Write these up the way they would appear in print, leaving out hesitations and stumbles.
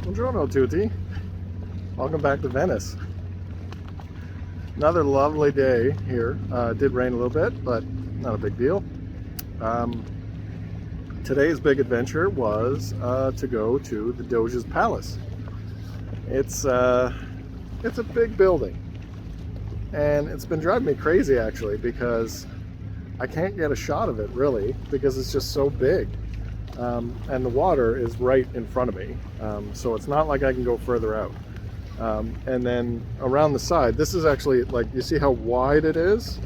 Buongiorno tutti. Welcome back to Venice. Another lovely day here. It did rain a little bit, but not a big deal. Today's big adventure was to go to the Doge's Palace. It's a big building, and it's been driving me crazy actually because I can't get a shot of it really because it's just so big. And the water is right in front of me, so it's not like I can go further out. And then around the side, this is actually, like, you see how wide it is?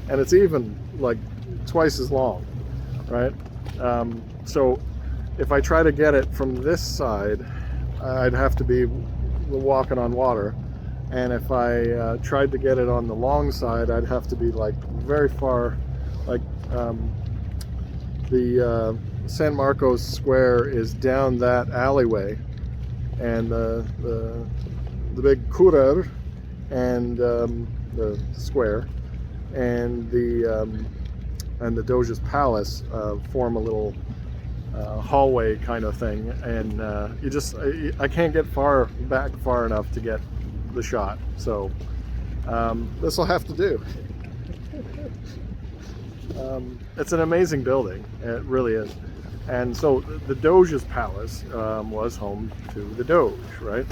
And it's even like twice as long, right? So if I try to get it from this side, I'd have to be walking on water. And if I tried to get it on the long side, I'd have to be like very far, like the San Marcos Square is down that alleyway, and the big Curer and the square and the Doge's Palace form a little hallway kind of thing, and I can't get far enough to get the shot, so this will have to do. It's an amazing building, it really is. And so the Doge's Palace was home to the Doge, right?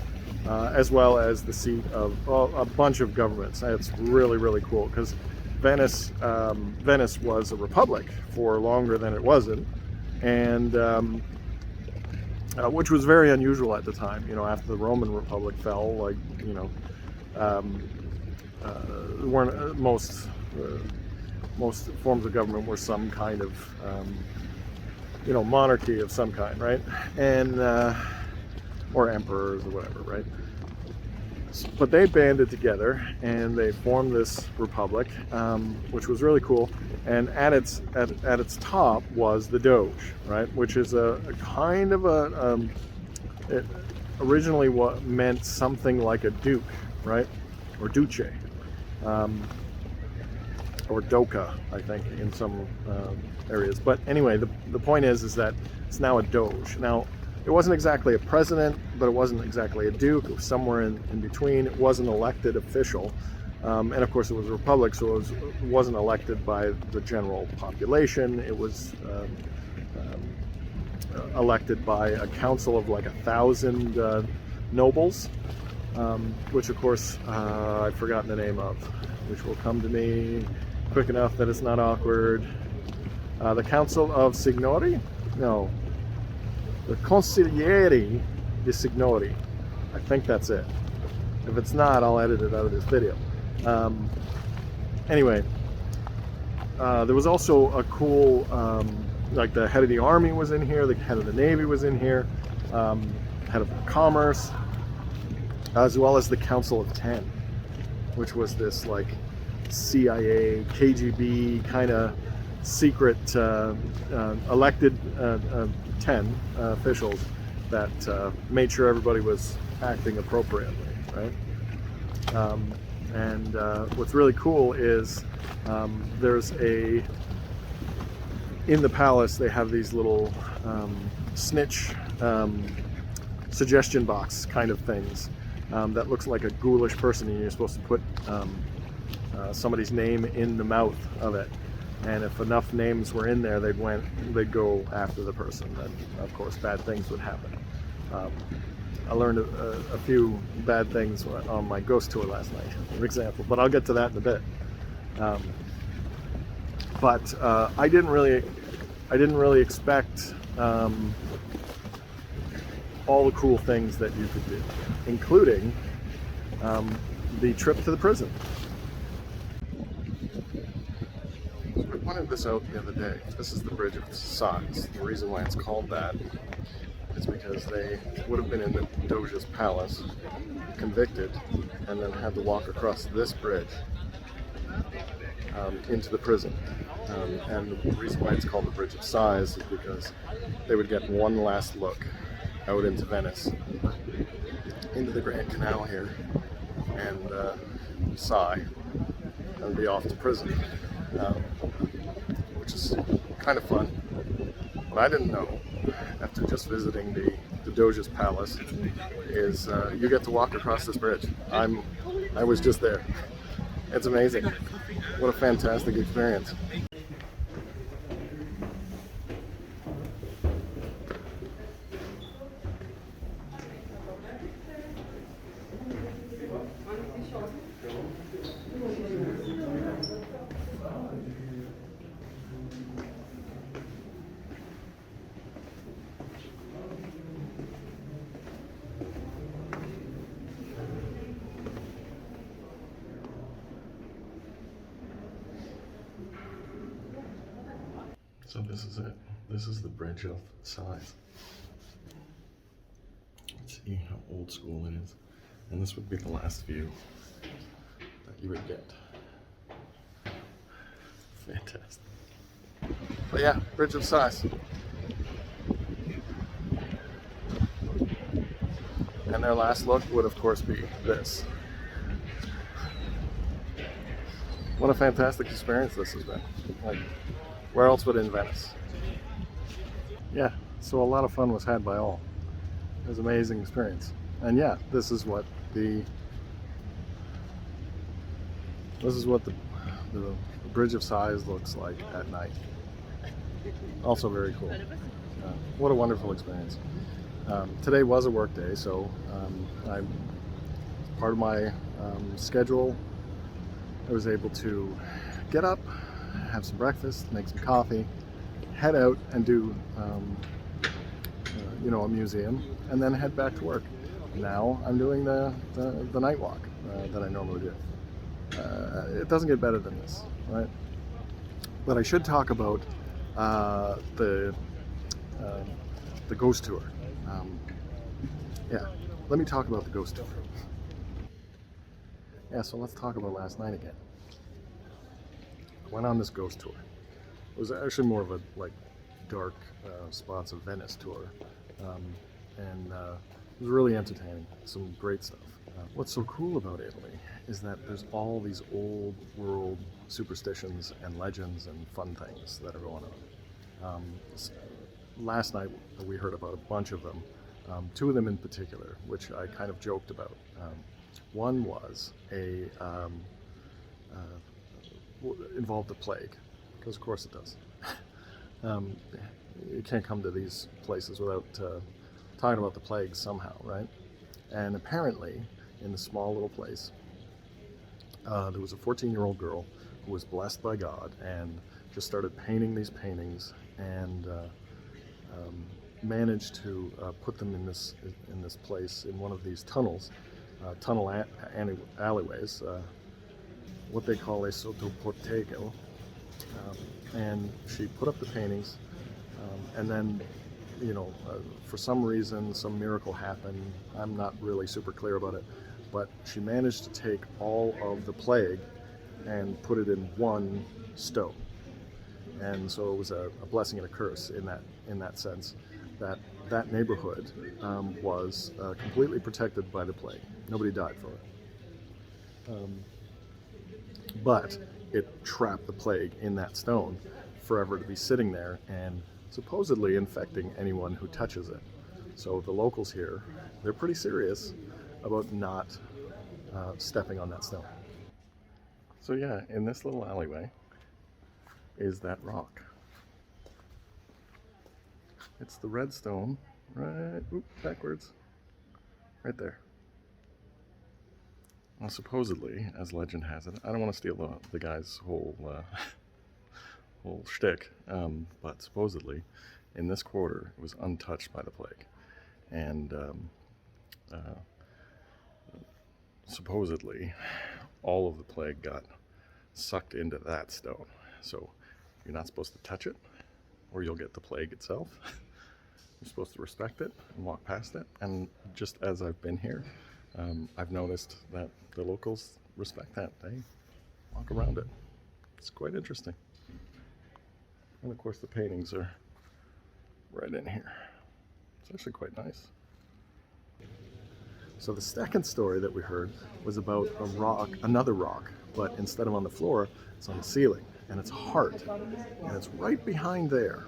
As well as the seat of a bunch of governments. It's really, really cool because Venice was a republic for longer than it wasn't, and which was very unusual at the time. You know, after the Roman Republic fell, like, you know, weren't most forms of government were some kind of you know, monarchy of some kind, right? And or emperors or whatever, right? But they banded together and they formed this republic, which was really cool. And at its top was the Doge, right? Which is a kind of it originally meant something like a duke, right? Or duce. Or doka, I think, in some areas. But anyway, the point is that it's now a Doge. Now, it wasn't exactly a president, but it wasn't exactly a duke. It was somewhere in between. It was an elected official. And of course, it was a republic, so it wasn't elected by the general population. It was elected by a council of like 1,000 nobles, which of course I've forgotten the name of, which will come to me quick enough that it's not awkward. The Council of Signori? No. The Consiglieri di Signori. I think that's it. If it's not, I'll edit it out of this video. Anyway, there was also a cool, like the head of the army was in here, the head of the navy was in here, head of commerce, as well as the Council of 10, which was this like CIA, KGB kind of secret elected 10 officials that made sure everybody was acting appropriately, right? And what's really cool is there's in the palace they have these little snitch suggestion box kind of things that looks like a ghoulish person, and you're supposed to put somebody's name in the mouth of it, and if enough names were in there, they'd go after the person, and of course bad things would happen. I learned a few bad things on my ghost tour last night, for example, but I'll get to that in a bit. But I didn't really expect all the cool things that you could do, including the trip to the prison. I pointed this out the other day. This is the Bridge of Sighs. The reason why it's called that is because they would have been in the Doge's Palace, convicted, and then had to walk across this bridge into the prison. And the reason why it's called the Bridge of Sighs is because they would get one last look out into Venice, into the Grand Canal here, and sigh, and be off to prison, which is kind of fun. What I didn't know after just visiting the Doge's Palace is you get to walk across this bridge. I was just there. It's amazing. What a fantastic experience. So this is it. This is the Bridge of Sighs. Let's see how old school it is. And this would be the last view that you would get. Fantastic. But yeah, Bridge of Sighs. And their last look would of course be this. What a fantastic experience this has been. Like, where else but in Venice? Yeah, so a lot of fun was had by all. It was an amazing experience. And yeah, this is what the Bridge of Sighs looks like at night. Also very cool. What a wonderful experience. Today was a work day, so part of my schedule, I was able to get up, have some breakfast, make some coffee, head out and do a museum, and then head back to work. Now I'm doing the night walk that I normally do. It doesn't get better than this, right? But I should talk about the ghost tour. Yeah, let me talk about the ghost tour. Yeah, so let's talk about last night again. Went on this ghost tour. It was actually more of a dark spots of Venice tour, and it was really entertaining. Some great stuff. What's so cool about Italy is that there's all these old world superstitions and legends and fun things that are going on. Last night we heard about a bunch of them. Two of them in particular, which I kind of joked about. One was involved the plague, because of course it does. You can't come to these places without talking about the plague somehow, right? And apparently, in this small little place, there was a 14-year-old girl who was blessed by God and just started painting these paintings and managed to put them in this place in one of these tunnels, alleyways, what they call a sotto portageur, and she put up the paintings, and then, for some reason, some miracle happened. I'm not really super clear about it, but she managed to take all of the plague and put it in one stone. And so it was a blessing and a curse in that sense, that neighborhood was completely protected by the plague. Nobody died from it. But it trapped the plague in that stone forever to be sitting there and supposedly infecting anyone who touches it. So the locals here, they're pretty serious about not stepping on that stone. So yeah, in this little alleyway is that rock. It's the red stone, right, backwards, right there. Well, supposedly, as legend has it, I don't want to steal the guy's whole shtick, but supposedly, in this quarter, it was untouched by the plague, and supposedly, all of the plague got sucked into that stone. So you're not supposed to touch it, or you'll get the plague itself. You're supposed to respect it and walk past it. And just as I've been here, I've noticed that the locals respect that. They walk around it. It's quite interesting. And of course the paintings are right in here. It's actually quite nice. So the second story that we heard was about a rock, another rock, but instead of on the floor, it's on the ceiling, and it's a heart, and it's right behind there.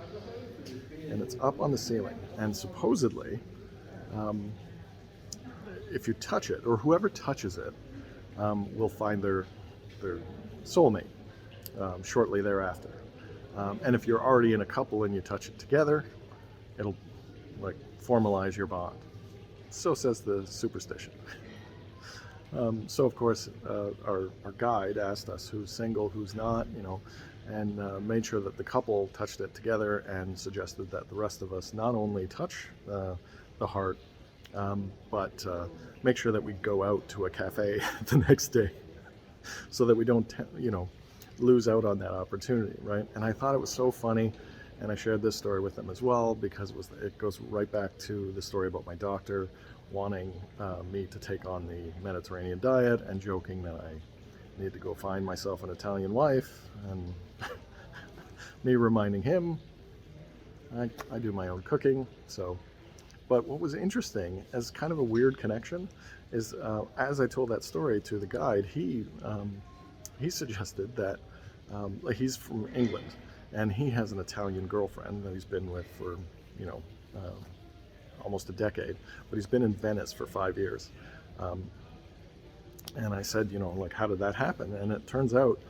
and it's up on the ceiling. And supposedly, if you touch it, or whoever touches it, will find their soulmate shortly thereafter. And if you're already in a couple and you touch it together, it'll like formalize your bond. So says the superstition. So of course, our guide asked us who's single, who's not, and made sure that the couple touched it together, and suggested that the rest of us not only touch the heart, but make sure that we go out to a cafe the next day, so that we don't, lose out on that opportunity, right? And I thought it was so funny, and I shared this story with them as well, because it goes right back to the story about my doctor wanting me to take on the Mediterranean diet, and joking that I need to go find myself an Italian wife, and me reminding him I do my own cooking. So, but what was interesting, as kind of a weird connection, is as I told that story to the guide, he suggested that like, he's from England, and he has an Italian girlfriend that he's been with for almost a decade, but he's been in Venice for 5 years. And I said, like, how did that happen? And it turns out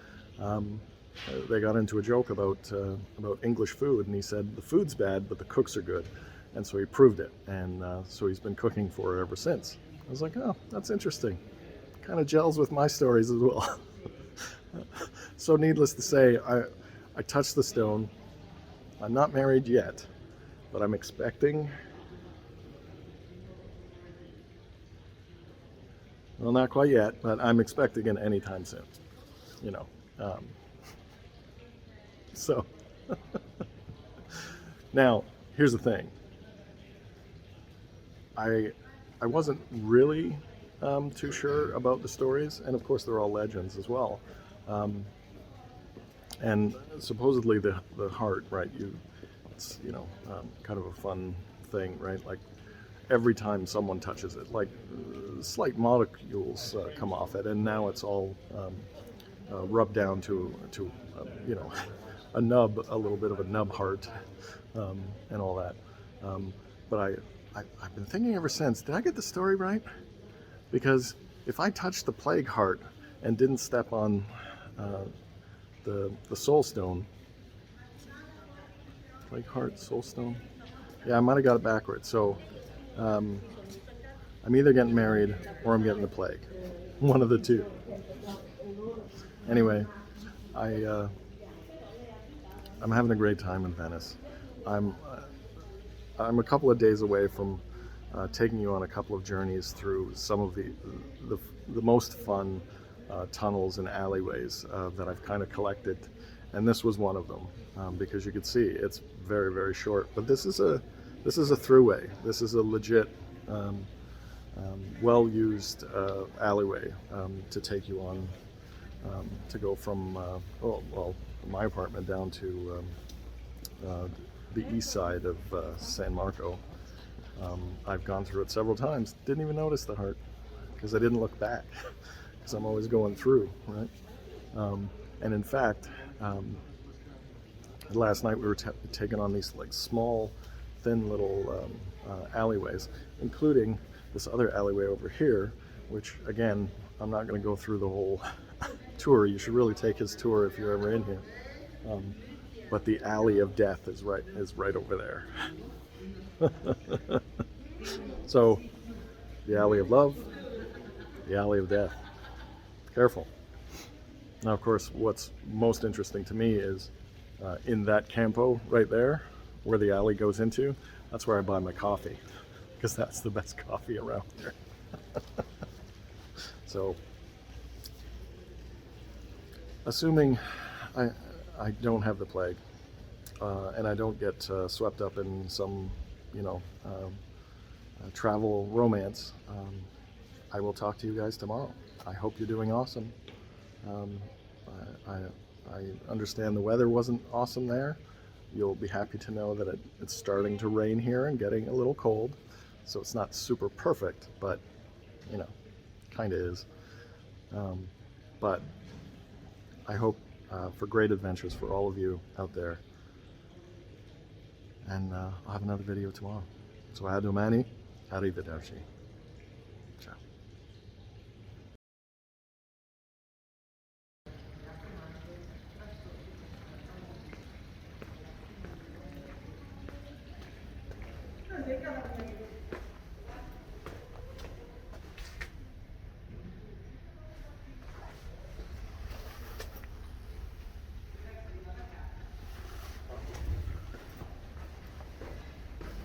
they got into a joke about English food, and he said the food's bad, but the cooks are good, and so he proved it, and so he's been cooking for her ever since. I was like, oh, that's interesting. Kind of gels with my stories as well. So needless to say, I touched the stone. I'm not married yet, but I'm expecting. Well, not quite yet, but I'm expecting it anytime soon. So now here's the thing. I wasn't really too sure about the stories, and of course they're all legends as well. And supposedly the heart, right? It's kind of a fun thing, right? Like, every time someone touches it, like slight molecules come off it, and now it's all rubbed down to a nub, a little bit of a nub heart, and all that. But I've been thinking ever since, did I get the story right? Because if I touched the plague heart and didn't step on the soul stone, plague heart, soul stone, yeah, I might have got it backwards. So I'm either getting married or I'm getting the plague, one of the two. Anyway, I'm having a great time in Venice. I'm a couple of days away from taking you on a couple of journeys through some of the most fun tunnels and alleyways that I've kind of collected, and this was one of them, because you could see it's very, very short. But this is a throughway. This is a legit, well-used alleyway to take you on, to go from my apartment down to the east side of San Marco. I've gone through it several times. Didn't even notice the heart because I didn't look back, because I'm always going through, right? And in fact, last night we were taking on these like small, thin little alleyways, including this other alleyway over here, which again, I'm not going to go through the whole tour. You should really take his tour if you're ever in here. But the alley of death is right over there. So, the alley of love, the alley of death. Careful. Now, of course, what's most interesting to me is in that campo right there, where the alley goes into, that's where I buy my coffee, because that's the best coffee around here. So, assuming I don't have the plague, and I don't get swept up in some, travel romance, I will talk to you guys tomorrow. I hope you're doing awesome. I understand the weather wasn't awesome there. You'll be happy to know that it's starting to rain here and getting a little cold, so it's not super perfect, but kind of is. But I hope for great adventures for all of you out there. and I'll have another video tomorrow. So domani, arrivederci.